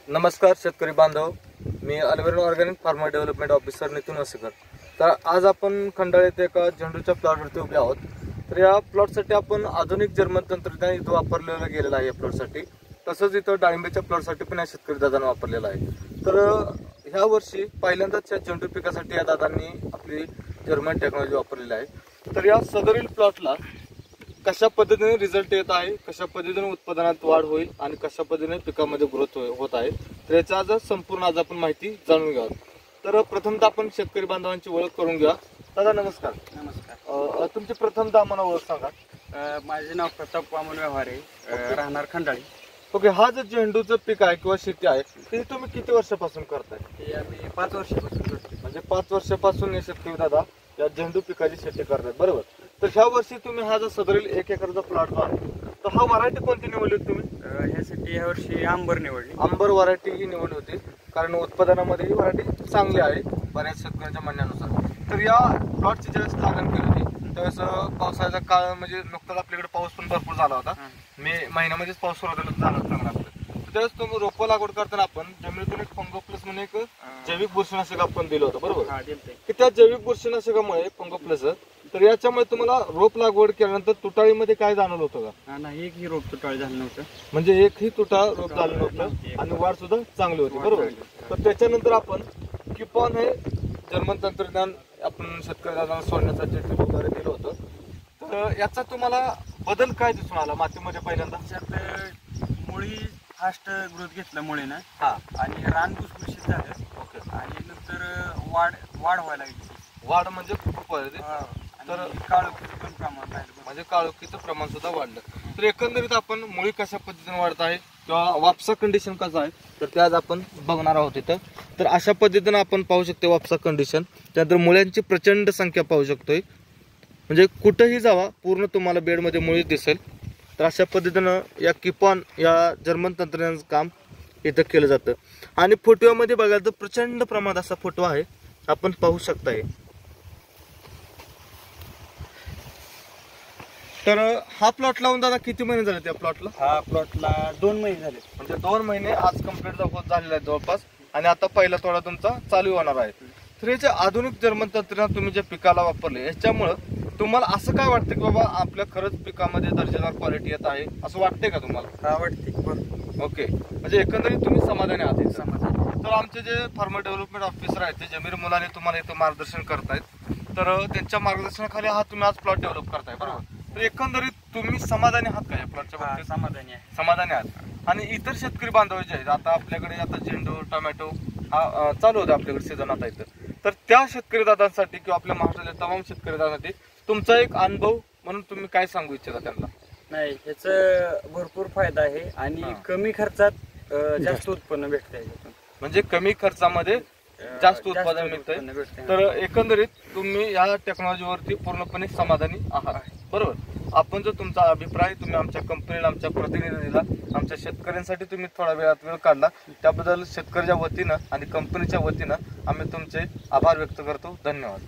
नमस्कार शेतकरी बांधव, मी अल्वेरन organic farmer development officer Nitin Wasekar. तर आज आपण खंडाळा येथे एका झेंडूच्या प्लॉटवरती उभे आहोत। तर या प्लॉटसाठी आपण आधुनिक जर्मन तंत्रज्ञान इथं वापरलेलं गेलेलं आहे या प्लॉटसाठी। तसंच इथं डाळिंबाच्या प्लॉटसाठी पण या शेतकरी दादांनी वापरलेलं आहे। तर ह्या वर्षी पहिल्यांदाच या झेंडू पिकासाठी या दादांनी आपली जर्मन टेक्नॉलॉजी वापरलेली आहे। तर या सदरील प्लॉटला कशा पद्धतीने रिझल्ट येत आहे, कशा पद्धतीने उत्पादनात वाढ होईल आणि कशा पद्धतीने पिकामध्ये ग्रोथ होत आहे, तर याचा आज संपूर्ण आपण माहिती जाणून घ्यावी। तर प्रथमतः आपण शेतकरी बांधवांची ओळख करून घ्या। दादा नमस्कार। नमस्कार। तुमची प्रथमतः आम्हाला ओळख सांगा। माझे नाव प्रताप वामन व्यवहारे, राहणार खंडाळी। ओके, हा जो झेंडूचं पीक आहे किंवा शेती आहे ती तुम्ही किती वर्षापासून करताय? हे आम्ही 5 वर्षापासून करतो। म्हणजे 5 वर्षापासून हे शेतकरी दादा या झेंडू पिकाची शेती करतात, बरोबर? तर ह्या वर्षी तुम्ही हा जो सदरील 1 एकरचा प्लॉट जो आहे तर हा व्हरायटी कोणती निवडली तुम्ही? ह्यासाठी या वर्षी आंबर निवडली। आंबर व्हरायटी ही निवडली होती कारण उत्पादनामध्ये ही व्हरायटी चांगली आहे बऱ्याच शेतकऱ्यांच्या म्हणण्यानुसार। तर या प्लॉटची ज्यावेळेस लागण केली होती त्यावेळेस पावसाचा काळ म्हणजे नुकताच आपल्याकडे पाऊस पण भरपूर झाला होता। मे महिन्यामध्येच पाऊस सुरू झाला चांगला आपला। त्यावेळेस तुम्ही रोपं लागवड करताना आपण जमिनीतून एक फंगोप्लस म्हणून एक जैविक बुरशीनाशक आपण दिलं होतं, बरोबर? की त्या जैविक बुरशीनाशकामुळे फंगोप्लस, तर याच्यामुळे तुम्हाला रोप लागवड केल्यानंतर तुटाळीमध्ये काय जाणवलं होतं का? नाही, एकही रोप तुटाळ झालं नव्हतं। म्हणजे एकही तुटाळ रोप झालं नव्हतं आणि वाढ सुद्धा चांगली होती, बरोबर? तर त्याच्यानंतर आपण किपॉन हे जर्मन तंत्रज्ञान आपण शेतकऱ्यांना सोडण्यासाठी ट्रिप वगैरे दिलं होतं। तर याचा तुम्हाला बदल काय दिसून आला मातीमध्ये? पहिल्यांदा त्यात मुळी फास्ट ग्रोथ घेतल्यामुळे ना, हा, आणि रान भुसभुशीत झालं। ओके, आणि नंतर वाढ व्हायला लागली। वाढ म्हणजे खूप वाढली, तर काळोखीचं पण प्रमाण राहिलं, म्हणजे काळोखीचं प्रमाण सुद्धा वाढलं। तर एकंदरीत आपण मुळी कशा पद्धतीने वाढत आहे किंवा वापसा कंडिशन कसं आहे तर ते आज आपण बघणार आहोत इथं। तर अशा पद्धतीने आपण पाहू शकतो वापसा कंडिशन। त्यानंतर मुळ्यांची प्रचंड संख्या पाहू शकतोय, म्हणजे कुठेही जावा पूर्ण तुम्हाला बेडमध्ये मुळी दिसेल। तर अशा पद्धतीनं या किपॉन या जर्मन तंत्रज्ञानाचं काम इथं केलं जातं। आणि फुटव्यामध्ये बघायला तर प्रचंड प्रमाणात असा फुटवा आहे, आपण पाहू शकताय। तर हा प्लॉट लावून दादा किती महिने झाले त्या प्लॉटला? हा प्लॉटला 2 महिने झाले। म्हणजे 2 महिने आज कंप्लीट झालेला आहे जवळपास, आणि आता पहिला तोडा तुमचा चालू होणार आहे। तर याचे आधुनिक जर्मन तंत्रज्ञान तुम्ही जे पिकाला वापरले याच्यामुळं तुम्हाला असं काय वाटतं की बाबा आपल्या खरंच पिकामध्ये दर्जेदार क्वालिटी येत आहे असं वाटतंय का तुम्हाला? हा, वाटते। ओके, म्हणजे एकंदरीत तुम्ही समाधानी आहात? समाधानी। तर आमचे जे फार्मर डेव्हलपमेंट ऑफिसर आहेत ते जमीर मुलाने तुम्हाला इथं मार्गदर्शन करतायत। तर त्यांच्या मार्गदर्शनाखाली हा तुम्ही आज प्लॉट डेव्हलप करताय, बरोबर? तर एकंदरीत तुम्ही समाधानी आहात का या प्लॉटच्या बाबतीत? समाधानी आहे। समाधानी आहात। आणि इतर शेतकरी बांधव जे आहेत आता आपल्याकडे आता झेंडू टोमॅटो हा चालू होता आपल्याकडे सीझन आता इथं, तर त्या शेतकरी दादांसाठी किंवा आपल्या महाराष्ट्रातील तमाम शेतकरी दादांसाठी तुमचा एक अनुभव म्हणून तुम्ही काय सांगू इच्छिता त्यांना? नाही, ह्याचा भरपूर फायदा आहे आणि कमी खर्चात जास्त उत्पन्न भेटतंय। म्हणजे कमी खर्चामध्ये जास्त उत्पादन मिळतंय। तर एकंदरीत तुम्ही या टेक्नॉलॉजीवरती पूर्णपणे समाधानी आहात, बरोबर? आपण जो तुमचा अभिप्राय तुम्ही आमच्या कंपनीला, आमच्या प्रतिनिधी दिला, आमच्या शेतकऱ्यांसाठी तुम्ही थोडा वेळ काढला, त्याबद्दल शेतकऱ्याच्या वतीनं आणि कंपनीच्या वतीनं आम्ही तुमचे आभार व्यक्त करतो। धन्यवाद।